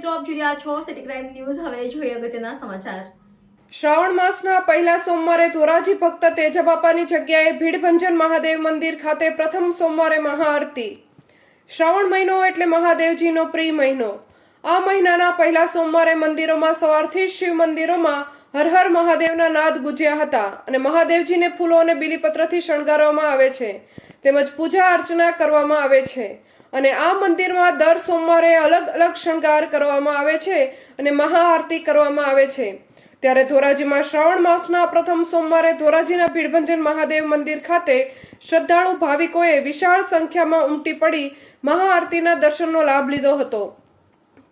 મિત્રો, આપ જોઈ રહ્યા છો સિટી ક્રાઇમ ન્યૂઝ। હવે જોઈએ અગત્યના સમાચાર। શ્રાવણ માસના પહેલા સોમવારે ધોરાજી ભક્ત તેજાબાપાની જગ્યાએ ભીડભંજન મહાદેવ મંદિર ખાતે પ્રથમ સોમવારે મહાઆરતી। શ્રાવણ મહિનો એટલે મહાદેવજીનો પ્રિય મહિનો। આ મહિનાના પહેલા સોમવારે મંદિરોમાં સવારથી જ શિવ મંદિરોમાં હર હર મહાદેવના નાદ ગુંજ્યા હતા અને મહાદેવજીને ફૂલો અને બીલીપત્રથી શણગારવામાં આવે છે તેમજ પૂજા અર્ચના કરવામાં આવે છે અને આ મંદિરમાં દર સોમવારે અલગ અલગ શણગાર કરવામાં આવે છે અને મહાઆરતી કરવામાં આવે છે। ત્યારે ધોરાજીમાં શ્રાવણ માસના પ્રથમ સોમવારે ધોરાજીના ભીડભંજન મહાદેવ મંદિર ખાતે શ્રદ્ધાળુ ભાવિકોએ વિશાળ સંખ્યામાં ઉમટી પડી મહાઆરતીના દર્શનનો લાભ લીધો હતો।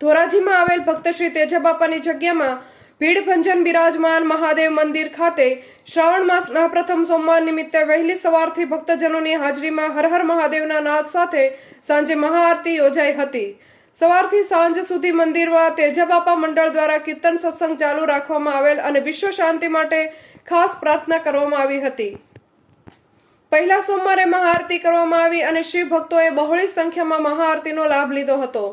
ધોરાજીમાં આવેલ ભક્ત શ્રી તેજાબાપાની જગ્યામાં ભીડભંજન બિરાજમાન મહાદેવ મંદિર ખાતે શ્રાવણ માસના પ્રથમ સોમવાર નિમિત્તે વહેલી સવારથી ભક્તજનોની હાજરીમાં હર હર મહાદેવના નાદ સાથે સાંજે મહાઆરતી યોજાઈ હતી। સવારથી સાંજ સુધી મંદિરમાં તેજાબાપા મંડળ દ્વારા કીર્તન સત્સંગ ચાલુ રાખવામાં આવેલ અને વિશ્વ શાંતિ માટે ખાસ પ્રાર્થના કરવામાં આવી હતી। પહેલા સોમવારે મહાઆરતી કરવામાં આવી અને શિવ ભક્તોએ બહોળી સંખ્યામાં મહાઆરતીનો લાભ લીધો હતો।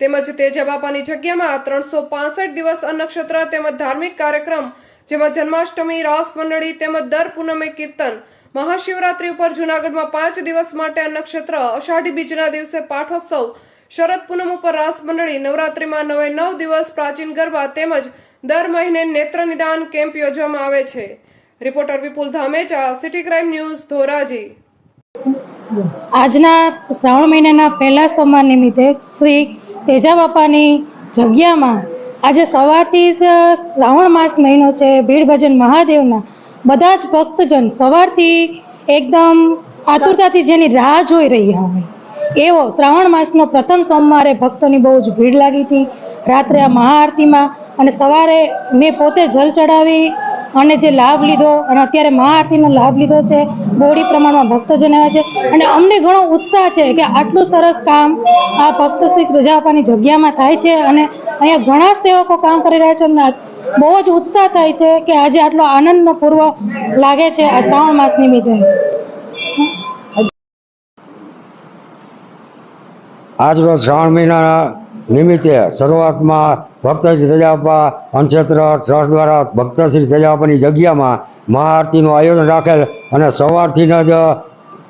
તેમજ તેજાબાપાની જગ્યામાં 365 દિવસ અન્નક્ષત્ર તેમજ ધાર્મિક કાર્યક્રમ જેમાં જન્માષ્ટમી, રાસ મંડળી તેમજ દર પૂનમે કીર્તન, મહાશિવરાત્રી ઉપર જૂનાગઢમાં 5 દિવસ માટે અન્નક્ષત્ર, અષાઢી બીજના દિવસે પાઠોત્સવ, શરદ પૂનમ ઉપર રાસ મંડળી, નવરાત્રીમાં 9 દિવસ પ્રાચીન ગરબા તેમજ દર મહિને નેત્ર નિદાન કેમ્પ યોજવામાં આવે છે। Reporter Vipul Dhamecha, city crime news, Dhoraji. આજના શ્રાવણ મહિનાના પહેલા સોમવાર નિમિત્તે શ્રી તેજાબાપાની જગ્યામાં આજે સવારથી શ્રાવણ માસ મહિનો છે, ભીડભજન મહાદેવના બધા જ ભક્તજન સવારથી એકદમ આતુરતાથી જેની રાહ જોઈ રહ્યા હોય એવો શ્રાવણ માસનો પ્રથમ સોમવારે ભક્તોની બહુ જ ભીડ લાગી હતી રાત્રે આ મહાઆરતીમાં। અને સવારે મેં પોતે જલ ચડાવી અને જે લાભ લીધો અને અત્યારે મહાઆરતીનો લાભ લીધો છે, બહોળી પ્રમાણમાં ભક્તજન આવ્યા છે અને અમને ઘણો ઉત્સાહ છે કે આટલું સરસ કામ આ ભક્ત શ્રી તેજાબાપાની જગ્યામાં થાય છે અને અહીંયા ઘણા સેવકો કામ કરી રહ્યા છે અને બહુ જ ઉત્સાહ થાય છે કે આજે આટલો આનંદપૂર્વ લાગે છે આ શ્રાવણ માસ નિમિત્તે। આજ રોજ શ્રાવણ મહિનાના નિમિત્તે શરૂઆતમાં ભક્ત શ્રી તેજાબાપા અન્નક્ષેત્ર ટ્રસ્ટ દ્વારા ભક્ત શ્રી તેજાબાપાની જગ્યામાં મહાઆરતીનું આયોજન રાખેલ અને સવારથી જ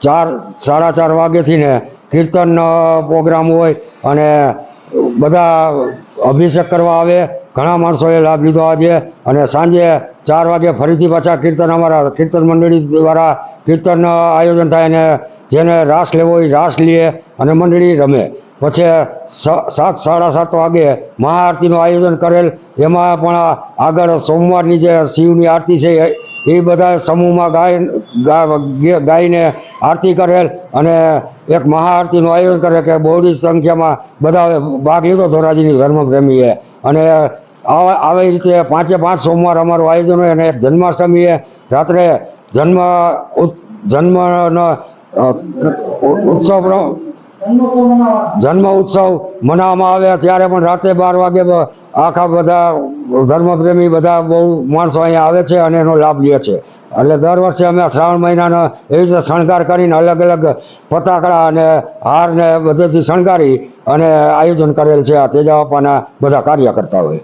4-4:30 વાગ્યાથી ને કીર્તનનો પ્રોગ્રામ હોય અને બધા અભિષેક કરવા આવે। ઘણા માણસોએ લાભ લીધો આજે અને સાંજે 4 વાગે ફરીથી પાછા કીર્તન અમારા કીર્તન મંડળી દ્વારા કીર્તન આયોજન થાય અને જેને રાસ લેવો હોય રાસ લે અને મંડળી રમે। પછી 7-7:30 વાગે મહાઆરતીનું આયોજન કરેલ। એમાં પણ આગળ સોમવારની જે શિવની આરતી છે એ બધા સમૂહમાં ગાઈને આરતી કરેલ અને એક મહાઆરતીનું આયોજન કરે કે બહોળી સંખ્યામાં બધા ભાગ લીધો ધોરાજીની ધર્મપ્રેમીએ અને આવી રીતે 5-5 સોમવાર અમારું આયોજન હોય અને એક જન્માષ્ટમીએ રાત્રે જન્મ ઉત્સવ મનાવવામાં આવે ત્યારે પણ રાતે 12 વાગે આખા બધા ધર્મપ્રેમી બધા બહુ માણસો અહીંયા આવે છે અને એનો લાભ લે છે। એટલે દર વર્ષે અમે શ્રાવણ મહિનાનો એવી રીતે શણગાર કરીને અલગ અલગ ફટાકડા અને હાર ને બધેથી શણગારી અને આયોજન કરેલ છે આ તેજાબાપાના બધા કાર્યકર્તાઓએ।